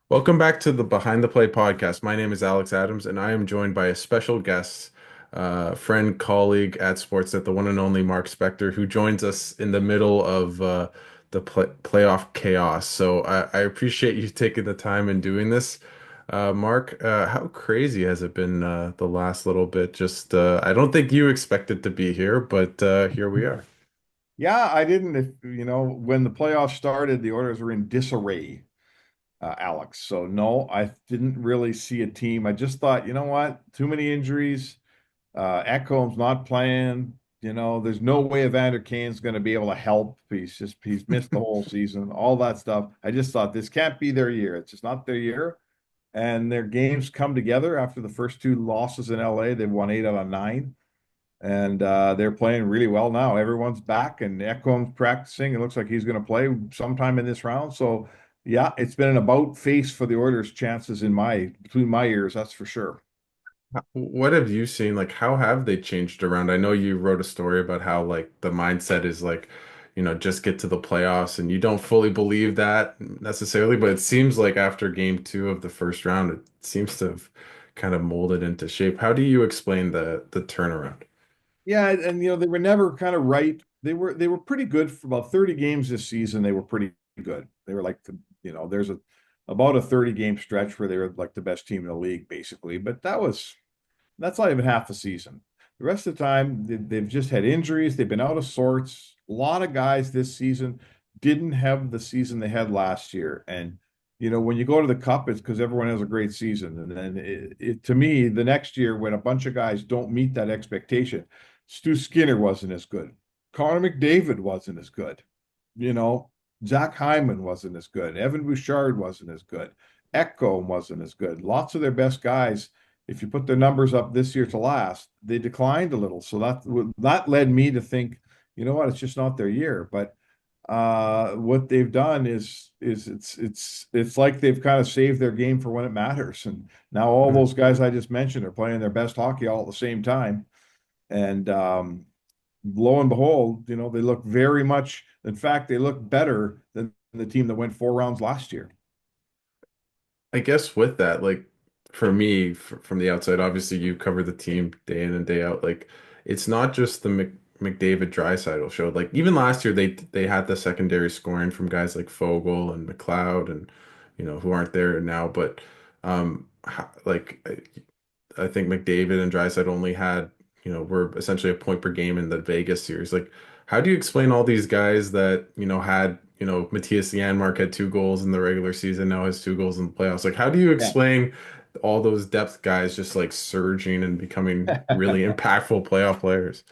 Welcome back to the Behind the Play podcast. My name is Alex Adams, and I am joined by a special guest, friend, colleague at Sportsnet, the one and only Mark Spector, who joins us in the middle of the playoff chaos. So I appreciate you taking the time and doing this. Mark, how crazy has it been the last little bit? Just I don't think you expected to be here, but here we are. Yeah, I didn't. When the playoffs started, the Oilers were in disarray, Alex. So no, I didn't really see a team. I just thought, you know what? Too many injuries. Ekholm's not playing. There's no way Evander Kane's going to be able to help. He's missed the whole season. All that stuff. I just thought this can't be their year. It's just not their year. And their games come together after the first two losses in LA. They've won 8 out of 9. And they're playing really well now. Everyone's back, and Ekholm's practicing. It looks like he's going to play sometime in this round. So, yeah, it's been an about face for the Oilers' chances between my ears. That's for sure. What have you seen? Like, how have they changed around? I know you wrote a story about how, like, the mindset is like, just get to the playoffs, and you don't fully believe that necessarily, but it seems like after game two of the first round, it seems to have kind of molded into shape. How do you explain the turnaround? Yeah, and they were never kind of right. They were pretty good for about 30 games this season. They were pretty good. They were like there's about a 30 game stretch where they were like the best team in the league, basically. But that's not even half the season. The rest of the time, they've just had injuries. They've been out of sorts. A lot of guys this season didn't have the season they had last year. And, when you go to the cup, it's because everyone has a great season. And then to me, the next year, when a bunch of guys don't meet that expectation, Stu Skinner wasn't as good. Connor McDavid wasn't as good. You know, Zach Hyman wasn't as good. Evan Bouchard wasn't as good. Ekholm wasn't as good. Lots of their best guys, if you put their numbers up this year to last, they declined a little. So that led me to think, you know what, it's just not their year. But what they've done is it's like they've kind of saved their game for when it matters. And now all those guys I just mentioned are playing their best hockey all at the same time. And lo and behold, they look very much, in fact, they look better than the team that went 4 rounds last year. I guess with that, like for me, from the outside, obviously you cover the team day in and day out. Like it's not just the McDavid Draisaitl show. Like even last year, they had the secondary scoring from guys like Fogel and McLeod, and who aren't there now. But like I think McDavid and Draisaitl only had were essentially a point per game in the Vegas series. Like how do you explain all these guys that had Matthias Janmark had 2 goals in the regular season, now has 2 goals in the playoffs. Like, how do you Yeah. explain all those depth guys just like surging and becoming really impactful playoff players?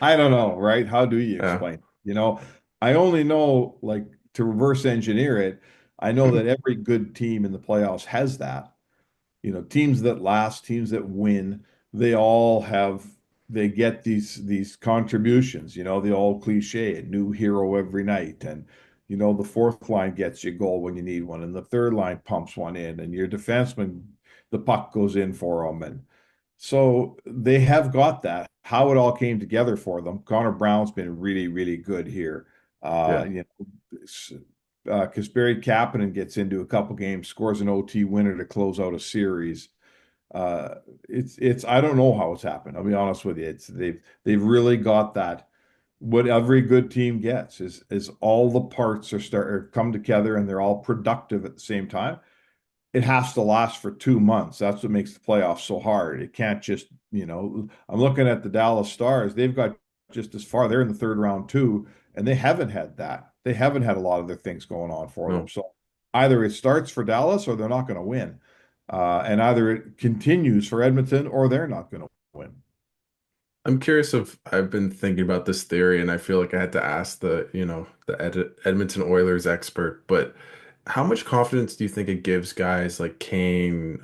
I don't know, right? How do you Yeah. explain it? I only know, like, to reverse engineer it. I know that every good team in the playoffs has that. Teams that last, teams that win, they all have they get these contributions, the old cliche, a new hero every night. And the fourth line gets you a goal when you need one, and the third line pumps one in, and your defenseman, the puck goes in for them. And so they have got that. How it all came together for them. Connor Brown's been really, really good here. Yeah. Kasperi Kapanen gets into a couple games, scores an OT winner to close out a series. It's I don't know how it's happened. I'll be honest with you. They've really got that. What every good team gets is all the parts are come together and they're all productive at the same time. It has to last for 2 months. That's what makes the playoffs so hard. It can't just, I'm looking at the Dallas Stars. They've got just as far. They're in the third round too, and they haven't had that. They haven't had a lot of their things going on for them. No. So either it starts for Dallas or they're not going to win. And either it continues for Edmonton or they're not going to win. I'm curious if I've been thinking about this theory, and I feel like I had to ask the Edmonton Oilers expert, but how much confidence do you think it gives guys like Kane,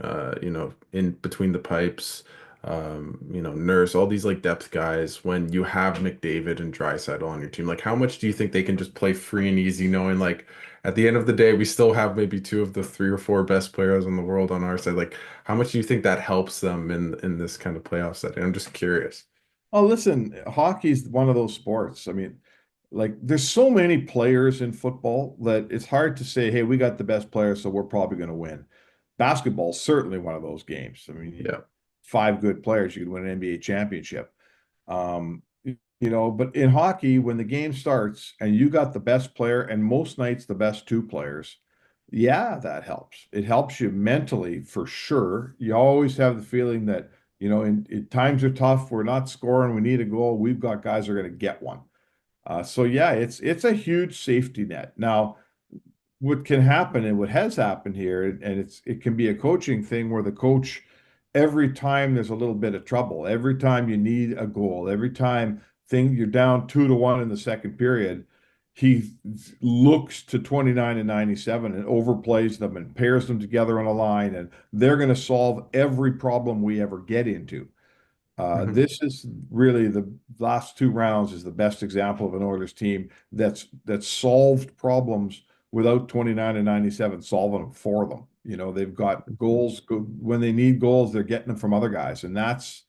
in between the pipes, Nurse, all these like depth guys when you have McDavid and Draisaitl on your team? Like, how much do you think they can just play free and easy, knowing like at the end of the day, we still have maybe two of the three or four best players in the world on our side? Like, how much do you think that helps them in this kind of playoff setting? I'm just curious. Oh, listen, hockey's one of those sports. I mean, like there's so many players in football that it's hard to say, hey, we got the best players, so we're probably going to win. Basketball is certainly one of those games. I mean, Yeah. five good players, you could win an NBA championship. But in hockey, when the game starts and you got the best player and most nights the best two players, yeah, that helps. It helps you mentally for sure. You always have the feeling that, in times are tough, we're not scoring, we need a goal, we've got guys who are going to get one. So yeah, it's a huge safety net. Now, what can happen and what has happened here, and it can be a coaching thing where the coach, every time there's a little bit of trouble, every time you need a goal, every time you're down 2-1 in the second period, he looks to 29 and 97 and overplays them and pairs them together on a line, and they're going to solve every problem we ever get into. Mhm. This is really the last two rounds is the best example of an Oilers team that's solved problems without 29 and 97 solving them for them. They've got goals when they need goals, they're getting them from other guys. And that's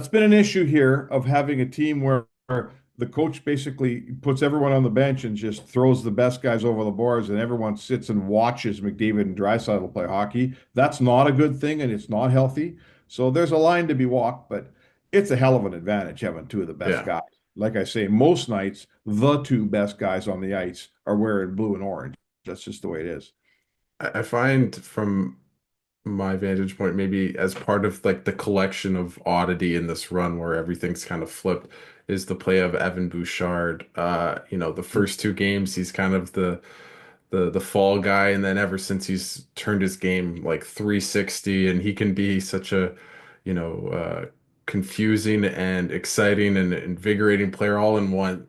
been an issue here of having a team where the coach basically puts everyone on the bench and just throws the best guys over the boards, and everyone sits and watches McDavid and Draisaitl play hockey. That's not a good thing, and it's not healthy. So there's a line to be walked, but it's a hell of an advantage having two of the best Yeah. guys. Like I say, most nights, the two best guys on the ice are wearing blue and orange. That's just the way it is. I find from my vantage point, maybe as part of like the collection of oddity in this run where everything's kind of flipped, is the play of Evan Bouchard. The first two games, he's kind of the fall guy, and then ever since he's turned his game like 360, and he can be such a, you know, confusing and exciting and invigorating player all in one,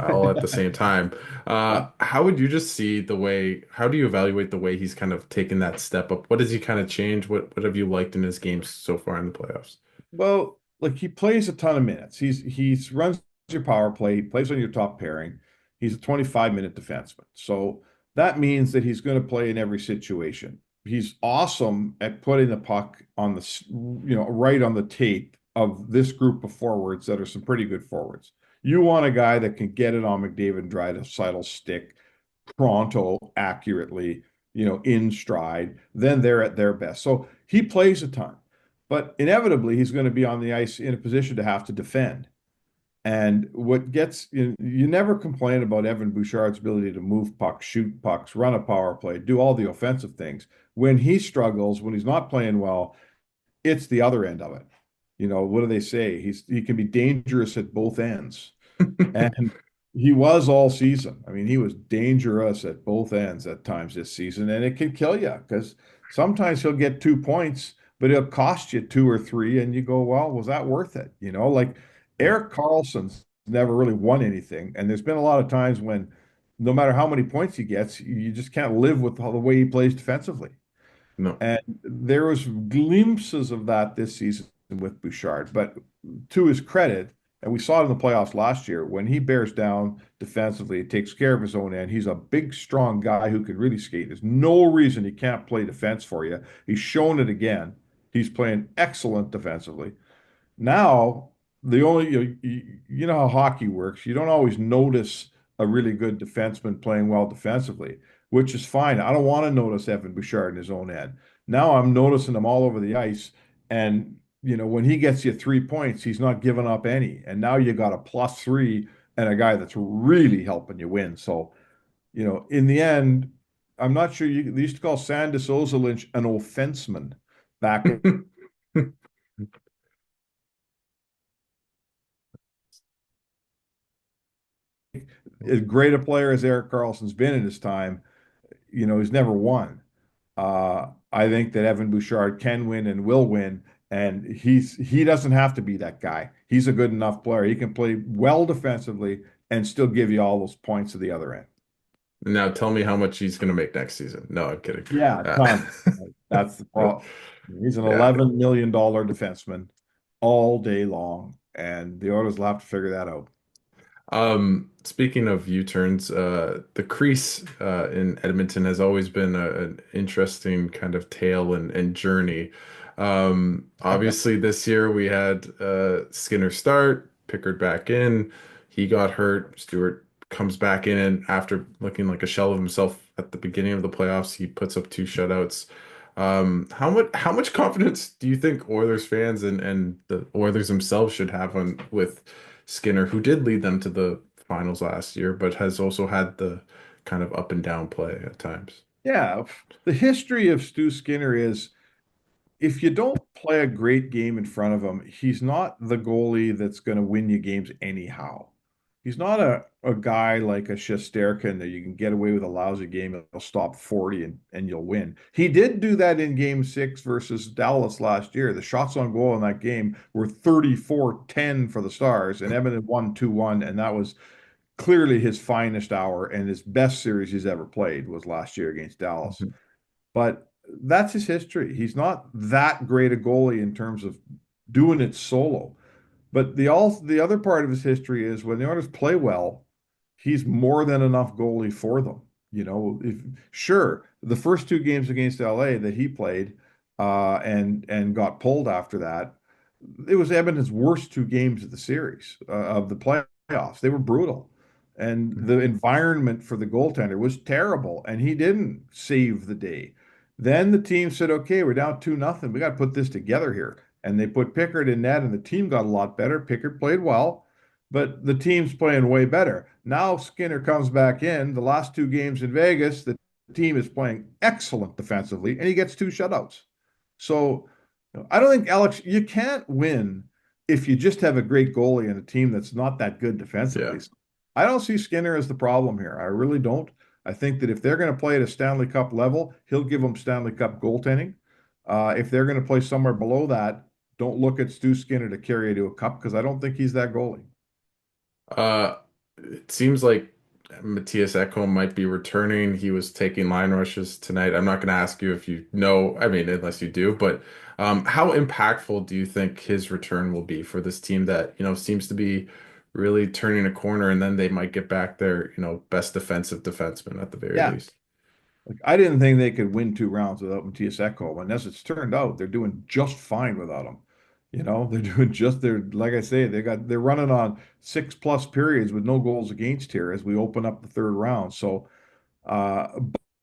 all at the same time. How would you just see the way, how do you evaluate the way he's kind of taken that step up? What does he kind of change? What have you liked in his games so far in the playoffs? Well, like he plays a ton of minutes. He's runs your power play, he plays on your top pairing. He's a 25-minute defenseman. So that means that he's going to play in every situation. He's awesome at putting the puck on right on the tape of this group of forwards that are some pretty good forwards. You want a guy that can get it on McDavid and Draisaitl's stick pronto, accurately, in stride, then they're at their best. So he plays a ton, but inevitably he's going to be on the ice in a position to have to defend. And what gets you never complain about Evan Bouchard's ability to move pucks, shoot pucks, run a power play, do all the offensive things. When he struggles, when he's not playing well, it's the other end of it. What do they say? He can be dangerous at both ends. And he was all season. I mean, he was dangerous at both ends at times this season, and it can kill you because sometimes he'll get 2 points, but it'll cost you two or three, and you go, well, was that worth it? Like Yeah. Eric Carlson's never really won anything, and there's been a lot of times when no matter how many points he gets, you just can't live with the way he plays defensively. No. And there was glimpses of that this season with Bouchard, but to his credit, and we saw it in the playoffs last year, when he bears down defensively, takes care of his own end. He's a big, strong guy who can really skate. There's no reason he can't play defense for you. He's shown it again. He's playing excellent defensively. Now, the only you know how hockey works. You don't always notice a really good defenseman playing well defensively, which is fine. I don't want to notice Evan Bouchard in his own end. Now I'm noticing him all over the ice, and when he gets you 3 points, he's not giving up any. And now you got a +3 and a guy that's really helping you win. So, in the end, I'm not sure they used to call Sandy Souza Lynch an offenseman back as great a player as Eric Carlson's been in his time, he's never won. I think that Evan Bouchard can win and will win, and he doesn't have to be that guy. He's a good enough player. He can play well defensively and still give you all those points at the other end. Now tell me how much he's going to make next season. No, I'm kidding. Yeah, Uh, tons. That's the problem. He's an yeah. $11 million defenseman all day long, and the Oilers will have to figure that out. Speaking of U-turns, the crease in Edmonton has always been an interesting kind of tale and journey. Obviously, this year we had Skinner start, Pickard back in. He got hurt. Stewart comes back in, and after looking like a shell of himself at the beginning of the playoffs, he puts up two shutouts. How much confidence do you think Oilers fans and the Oilers themselves should have on with Skinner, who did lead them to the finals last year, but has also had the kind of up and down play at times? Yeah, the history of Stu Skinner is if you don't play a great game in front of him, he's not the goalie that's going to win you games anyhow. He's not a guy like a Shesterkin that you can get away with a lousy game and he'll stop 40 and you'll win. He did do that in game 6 versus Dallas last year. The shots on goal in that game were 34-10 for the Stars, and Edmonton won 2-1, and that was clearly his finest hour and his best series he's ever played was last year against Dallas. Mhm. But that's his history. He's not that great a goalie in terms of doing it solo. But the other part of his history is when the Oilers play well, he's more than enough goalie for them. If sure, the first two games against LA that he played and got pulled after that, it was Edmonton's worst two games of the series of the playoffs. They were brutal. And the environment for the goaltender was terrible, and he didn't save the day. Then the team said, okay, we're down 2-0. We got to put this together here. And they put Pickard in net, and the team got a lot better. Pickard played well, but the team's playing way better. Now Skinner comes back in. The last two games in Vegas, the team is playing excellent defensively, and he gets two shutouts. So I don't think, Alex, you can't win if you just have a great goalie and a team that's not that good Yeah. defensively. So I don't see Skinner as the problem here. I really don't. I think that if they're going to play at a Stanley Cup level, he'll give them Stanley Cup goaltending. If they're going to play somewhere below that, don't look at Stu Skinner to carry you to a cup because I don't think he's that goalie. Uh, it seems like Matthias Ekholm might be returning. He was taking line rushes tonight. I'm not going to ask you if you know, I mean, unless you do, but how impactful do you think his return will be for this team that, seems to be really turning a corner, and then they might get back their, best defensive defenseman at the very Yeah, least? like I didn't think they could win 2 rounds without Matthias Ekholm, and as it's turned out, they're doing just fine without him. They're doing just they're like I say, they're running on 6+ periods with no goals against here as we open up the third round. So uh,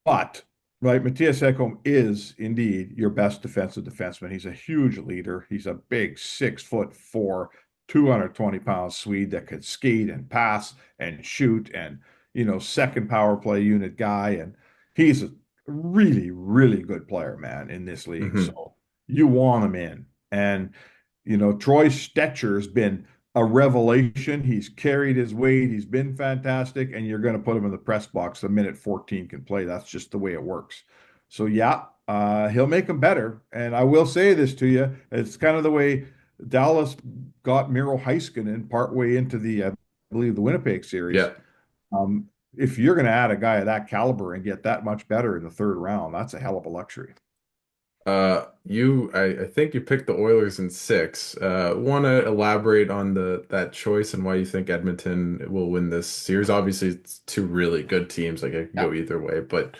but right, Matthias Ekholm is indeed your best defensive defenseman. He's a huge leader. He's a big 6'4", 220-pound Swede that could skate and pass and shoot and second power play unit guy. And he's a really, really good player, man, in this league. Hmm. So you want him in. And Troy Stetcher's been a revelation. He's carried his weight. He's been fantastic, and you're going to put him in the press box the minute 14 can play. That's just the way it works. So yeah, he'll make him better. And I will say this to you: it's kind of the way Dallas got Miro Heiskanen partway into I believe, the Winnipeg series. Yeah. Um, if you're going to add a guy of that caliber and get that much better in the third round, that's a hell of a luxury. I think you picked the Oilers in six. Want to elaborate on that choice and why you think Edmonton will win this series? Obviously, it's two really good teams. Like it could Yeah. go either way, but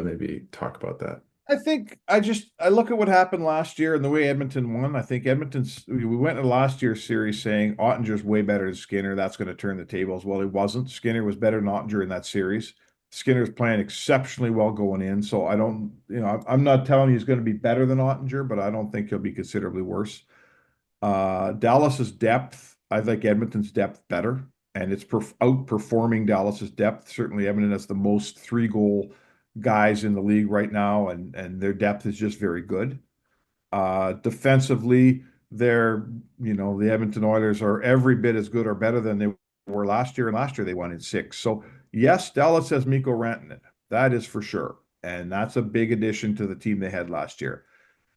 maybe talk about that. I think I look at what happened last year and the way Edmonton won. I think we went into last year's series saying Ottinger's way better than Skinner. That's going to turn the tables. Well, he wasn't. Skinner was better than Ottinger in that series. Skinner's playing exceptionally well going in. So I don't, I'm not telling you he's going to be better than Ottinger, but I don't think he'll be considerably worse. Dallas's depth, I like Edmonton's depth better, and it's outperforming Dallas's depth. Certainly, Edmonton has the most three-goal guys in the league right now, and their depth is just very good. Defensively, the Edmonton Oilers are every bit as good or better than they were last year, and last year they won in six. So yes, Dallas has Mikko Rantanen. That is for sure. And that's a big addition to the team they had last year.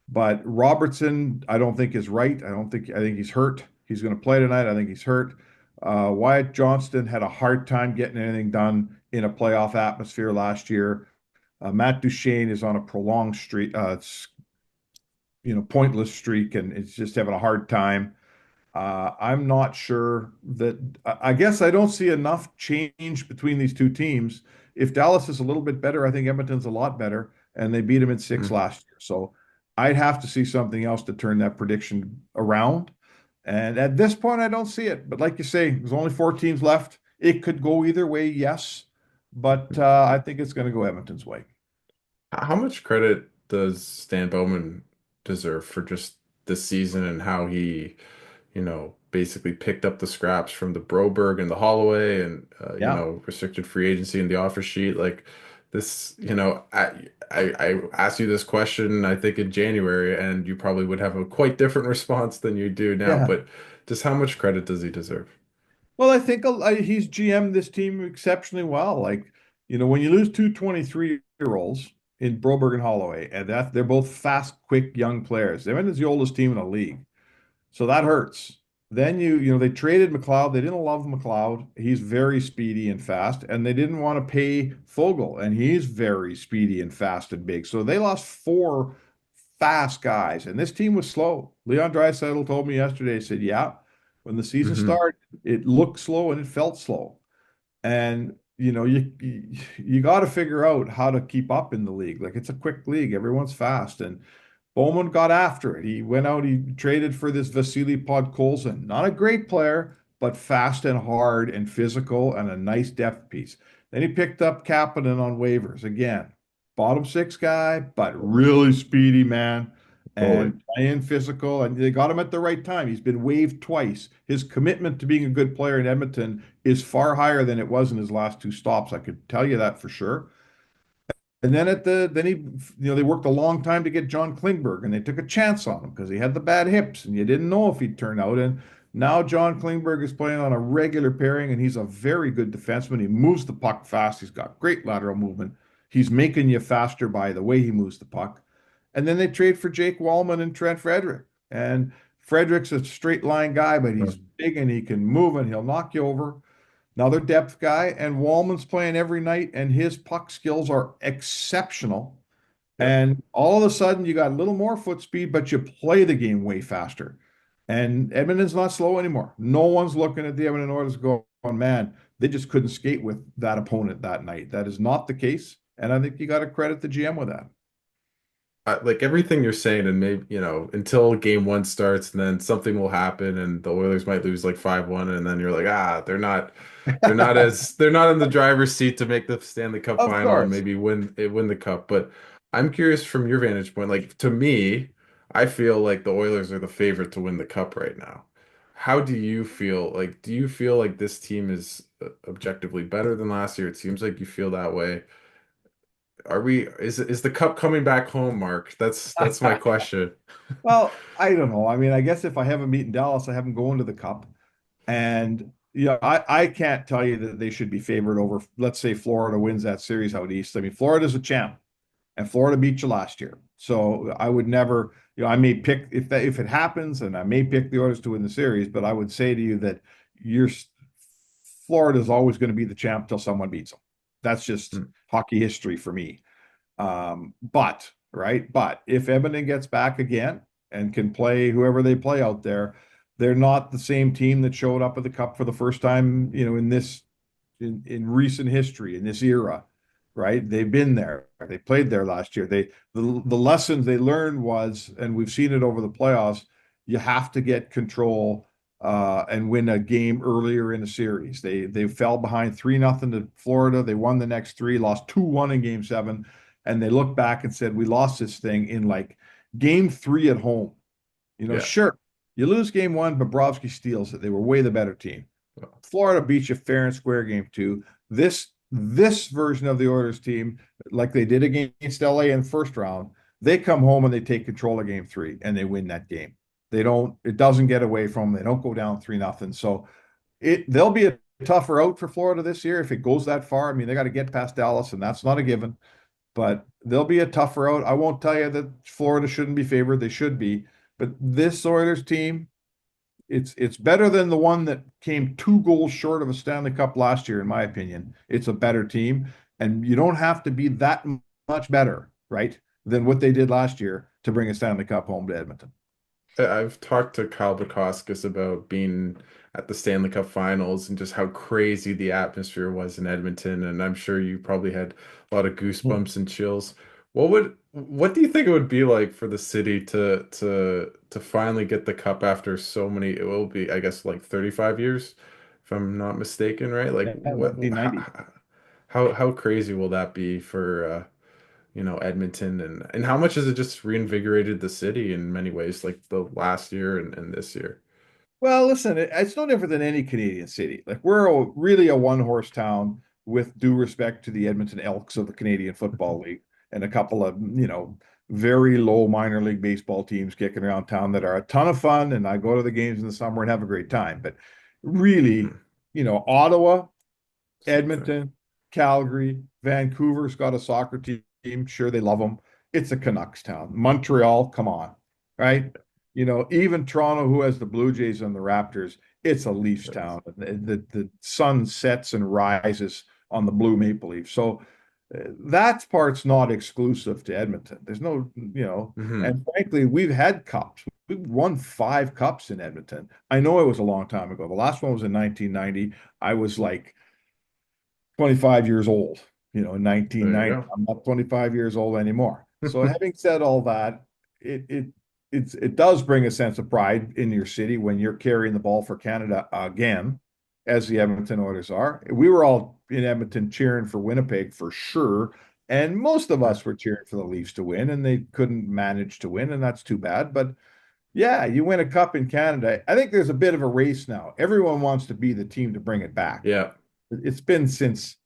But Robertson, I don't think is right. I think he's hurt. He's going to play tonight. I think he's hurt. Wyatt Johnston had a hard time getting anything done in a playoff atmosphere last year. Matt Duchene is on a prolonged streak, pointless streak, and it's just having a hard time. I'm not sure that, I guess I don't see enough change between these two teams. If Dallas is a little bit better, I think Edmonton's a lot better, and they beat him in six Mhm. last year. So I'd have to see something else to turn that prediction around. And at this point, I don't see it. But like you say, there's only four teams left. It could go either way, yes. But I think it's going to go Edmonton's way. How much credit does Stan Bowman deserve for just this season and how he, basically picked up the scraps from the Broberg and the Holloway and Yeah. restricted free agency and the offer sheet like this, I asked you this question I think in January and you probably would have a quite different response than you do now, Yeah. but just how much credit does he deserve? Well, I think he's GM'd this team exceptionally well. Like, when you lose two 23-year-olds in Broberg and Holloway, and that they're both fast, quick, young players. Edmonton's the oldest team in the league. So that hurts. Then they traded McLeod. They didn't love McLeod. He's very speedy and fast, and they didn't want to pay Fogel, and he's very speedy and fast and big. So they lost four fast guys, and this team was slow. Leon Draisaitl told me yesterday, he said, yeah, when the season Hmm. started, it looked slow and it felt slow. And you got to figure out how to keep up in the league. Like it's a quick league, everyone's fast, and Bowman got after it. He went out, he traded for this Vasily Podkolzin. Not a great player, but fast and hard and physical and a nice depth piece. Then he picked up Kapanen on waivers. Again, bottom six guy, but really speedy man Totally. and playing physical. And they got him at the right time. He's been waived twice. His commitment to being a good player in Edmonton is far higher than it was in his last two stops. I could tell you that for sure. And then they worked a long time to get John Klingberg, and they took a chance on him because he had the bad hips, and you didn't know if he'd turn out. And now John Klingberg is playing on a regular pairing, and he's a very good defenseman. He moves the puck fast. He's got great lateral movement. He's making you faster by the way he moves the puck. And then they trade for Jake Wallman and Trent Frederick. And Frederick's a straight line guy, but he's big and he can move and he'll knock you over. Another depth guy, and Wallman's playing every night, and his puck skills are exceptional. Yeah. And all of a sudden, you got a little more foot speed, but you play the game way faster. And Edmonton's not slow anymore. No one's looking at the Edmonton Oilers going, man, they just couldn't skate with that opponent that night. That is not the case. And I think you got to credit the GM with that. Like everything you're saying, and maybe, until game one starts, and then something will happen, and the Oilers might lose like 5-1, and then you're like, they're not in the driver's seat to make the Stanley Cup Of final and course. maybe win the cup. But I'm curious from your vantage point, like to me, I feel like the Oilers are the favorite to win the cup right now. How do you feel? Like, do you feel like this team is objectively better than last year? It seems like you feel that way. Is the cup coming back home, Mark? That's my question. Well, I don't know. I mean, I guess if I haven't beaten Dallas, I haven't going to the Cup. And I can't tell you that they should be favored over, let's say Florida wins that series out east. I mean, Florida's a champ and Florida beat you last year. So I would never, I may pick if it happens, and I may pick the Oilers to win the series, but I would say to you that you're Florida's always going to be the champ till someone beats them. That's just Hmm. hockey history for me. But right, but if Edmonton gets back again and can play whoever they play out there, they're not the same team that showed up at the Cup for the first time, in recent history, in this era, right? They've been there. They played there last year. The lessons they learned was, and we've seen it over the playoffs, you have to get control and win a game earlier in the series. They fell behind 3-0 to Florida. They won the next three, lost 2-1 in game seven, and they looked back and said, we lost this thing in like game three at home. Yeah. Sure, you lose game one, Bobrovsky steals it. They were way the better team. Florida beat you fair and square game two. This version of the Oilers team, like they did against LA in the first round, they come home and they take control of game three and they win that game. It doesn't get away from them. They don't go down 3-0. So they'll be a tougher out for Florida this year if it goes that far. I mean, they got to get past Dallas, and that's not a given, but they'll be a tougher out. I won't tell you that Florida shouldn't be favored. They should be. But this Oilers team, it's better than the one that came 2 goals short of a Stanley Cup last year, in my opinion. It's a better team, and you don't have to be that much better, right, than what they did last year to bring a Stanley Cup home to Edmonton. I've talked to Kyle Bukauskas about being at the Stanley Cup Finals and just how crazy the atmosphere was in Edmonton, and I'm sure you probably had a lot of Hmm. goosebumps and chills. What do you think it would be like for the city to finally get the cup after so many, it will be, I guess, like 35 years, if I'm not mistaken, right? Like Yeah, 1990. how crazy will that be Edmonton, and how much has it just reinvigorated the city in many ways, like the last year and this year? Well, listen, it's no different than any Canadian city. Like we're really a one-horse town with due respect to the Edmonton Elks of the Canadian Football League and a couple of, very low minor league baseball teams kicking around town that are a ton of fun. And I go to the games in the summer and have a great time. But really, Mhm. Ottawa, Same thing. Edmonton, Calgary, Vancouver's got a soccer team. Sure, they love them. It's a Canucks town. Montreal, come on, right? Even Toronto, who has the Blue Jays and the Raptors, it's a Leafs Yes. town. The sun sets and rises on the Blue Maple Leaf. So that part's not exclusive to Edmonton. There's no, Hmm. and frankly, we've had cups. We've won 5 cups in Edmonton. I know it was a long time ago. The last one was in 1990. I was like 25 years old, in There you 1990. go. I'm not 25 years old anymore. So having said all that, it does bring a sense of pride in your city when you're carrying the ball for Canada again, as the Edmonton Oilers are. We were all in Edmonton cheering for Winnipeg for sure, and most of us were cheering for the Leafs to win, and they couldn't manage to win, and that's too bad. But yeah, you win a cup in Canada. I think there's a bit of a race now. Everyone wants to be the team to bring it back. Yeah. It's been since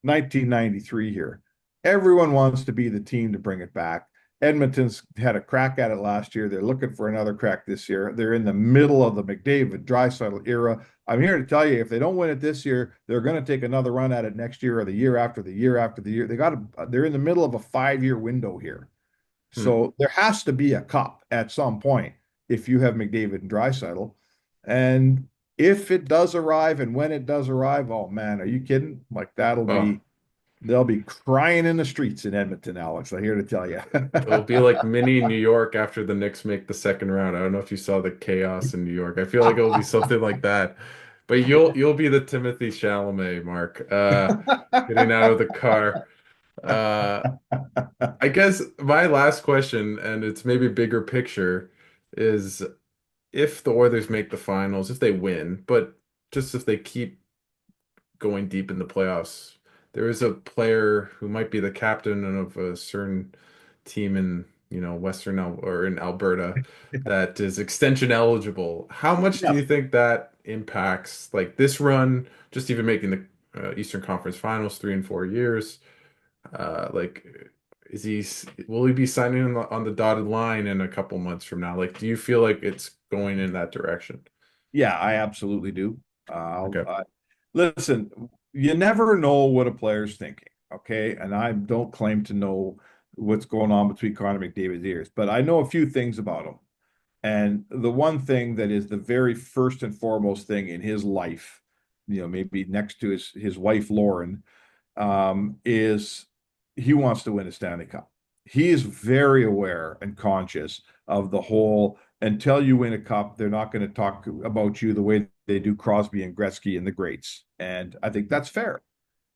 1993 here. Everyone wants to be the team to bring it back. Edmonton's had a crack at it last year. They're looking for another crack this year. They're in the middle of the McDavid Draisaitl era. I'm here to tell you, if they don't win it this year, they're going to take another run at it next year or the year after the year after the year. They're in the middle of a 5-year window here. Hmm. So there has to be a cup at some point if you have McDavid and Draisaitl. And if it does arrive and when it does arrive, oh man, are you kidding? Like Oh, they'll be crying in the streets in Edmonton, Alex. I'm here to tell you. it'll be like mini New York after the Knicks make the second round. I don't know if you saw the chaos in New York. I feel like it'll be something like that. But you'll be the Timothy Chalamet, Mark, getting out of the car. Uh, I guess my last question, and it's maybe bigger picture, is if the Oilers make the finals, if they win, but just if they keep going deep in the playoffs, there is a player who might be the captain of a certain team in, Western Al or in Alberta that is extension eligible. How much do Yeah. you think that impacts like this run, just even making the Eastern Conference Finals 3 and 4 years? Like, will he be signing on the dotted line in a couple months from now? Like, do you feel like it's going in that direction? Yeah, I absolutely do. Okay. Listen, you never know what a player's thinking, okay? And I don't claim to know what's going on between Connor McDavid's ears, but I know a few things about him. And the one thing that is the very first and foremost thing in his life, maybe next to his wife Lauren, is he wants to win a Stanley Cup. He is very aware and conscious of the whole until you win a cup, they're not going to talk about you the way they do Crosby and Gretzky and the greats. And I think that's fair.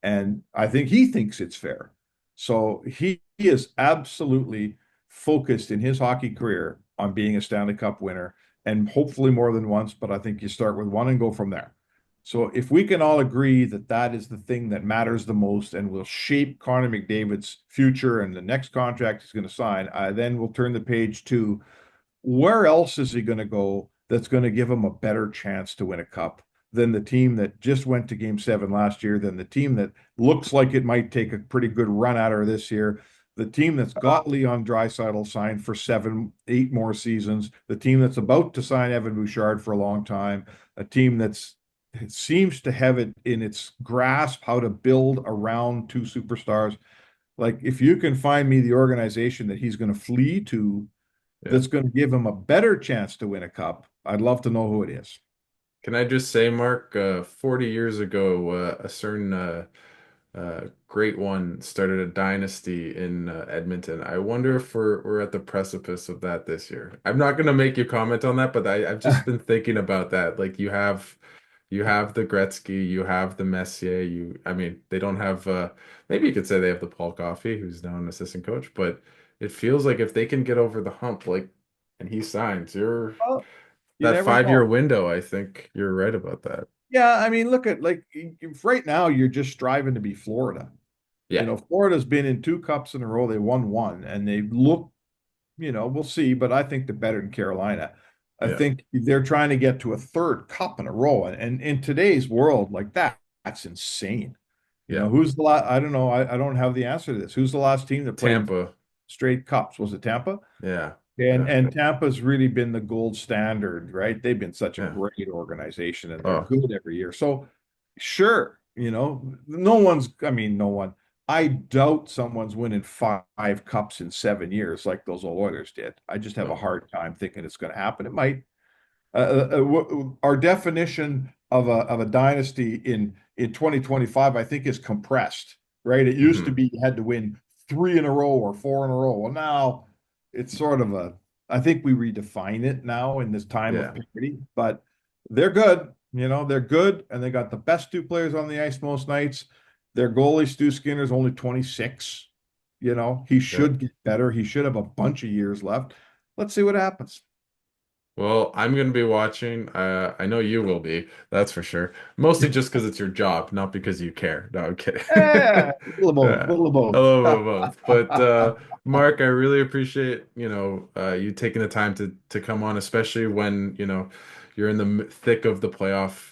And I think he thinks it's fair. So he is absolutely focused in his hockey career on being a Stanley Cup winner and hopefully more than once, but I think you start with one and go from there. So if we can all agree that that is the thing that matters the most and will shape Connor McDavid's future and the next contract he's going to sign, then we'll turn the page to where else is he going to go that's going to give him a better chance to win a cup than the team that just went to game 7 last year, than the team that looks like it might take a pretty good run at her this year, the team that's got Leon Draisaitl signed for 7, 8 more seasons, the team that's about to sign Evan Bouchard for a long time, a team that's it seems to have it in its grasp how to build around 2 superstars. Like if you can find me the organization that he's going to flee to Yeah. that's going to give him a better chance to win a cup, I'd love to know who it is. Can I just say, Mark, 40 years ago, a certain great one started a dynasty in Edmonton. I wonder if we're at the precipice of that this year. I'm not going to make you comment on that, but I've just been thinking about that. Like you have the Gretzky, you have the Messier. I mean, they don't have. Maybe you could say they have the Paul Coffey, who's now an assistant coach, but it feels like if they can get over the hump, like, and he signs, Well, you that never 5 year know. window. I think you're right about that. Yeah, I mean, look at like right now, you're just striving to be Florida. You Yeah. know, Florida's been in two cups in a row. They won one, and they look, we'll see, but I think they're better than Carolina. I Yeah. think they're trying to get to a third cup in a row. And in today's world, like that's insane. Yeah. Who's the last? I don't know. I don't have the answer to this. Who's the last team that played Tampa. straight cups? Was it Tampa? Yeah. And Yeah. and Tampa's really been the gold standard, right? They've been such a Yeah. great organization and they're Oh, good every year. So sure, no one's, I mean, no one. I doubt someone's winning five cups in 7 years like those old Oilers did. I just have a no. hard time thinking it's going to happen. It might. Our definition of a dynasty in 2025, I think, is compressed, right? It used to Hmm. be you had to win three in a row or four in a row. Well, now it's sort of I think we redefine it now in this time of Yeah. parity, but they're good. They're good, and they got the best two players on the ice most nights. Their goalie, Stu Skinner's only 26. He Yeah. should get better. He should have a bunch of years left. Let's see what happens. Well, I'm going to be watching. I know you will be. That's for sure. Mostly just because it's your job, not because you care. No, I'm kidding. Yeah, a little of both, a Yeah, little of a both. little bit of both. But Mark, I really appreciate, you taking the time to come on, especially when, you're in the thick of the playoff,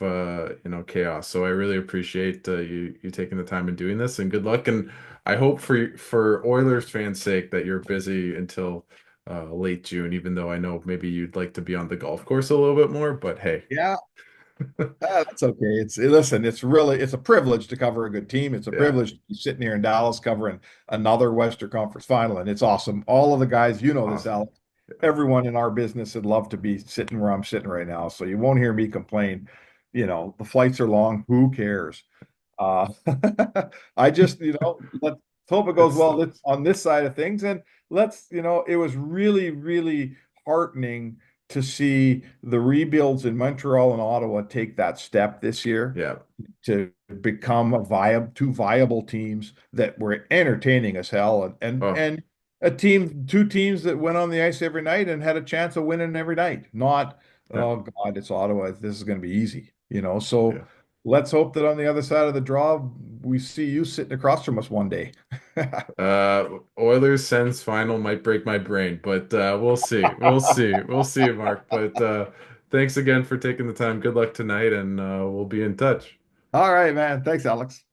chaos. So I really appreciate you taking the time and doing this, and good luck. And I hope for Oilers fans' sake that you're busy until late June, even though I know maybe you'd like to be on the golf course a little bit more, but hey. Yeah, that's okay. Listen, it's a privilege to cover a good team. It's a Yeah. privilege to be sitting here in Dallas covering another Western Conference final, and it's awesome. All of the guys, this, Awesome. Alex. Everyone in our business would love to be sitting where I'm sitting right now. So you won't hear me complain. The flights are long. Who cares? Uh, I just, let's hope it goes It's well on this side of things. And it was really, really heartening to see the rebuilds in Montreal and Ottawa take that step this year yeah. to become two viable teams that were entertaining as hell Oh, and two teams that went on the ice every night and had a chance of winning every night. Not, yeah. oh God, it's Ottawa. This is going to be easy. So Yeah. let's hope that on the other side of the draw, we see you sitting across from us one day. Oilers Sens final might break my brain, but we'll see. We'll see. We'll see, Mark. But thanks again for taking the time. Good luck tonight, and we'll be in touch. All right, man. Thanks, Alex.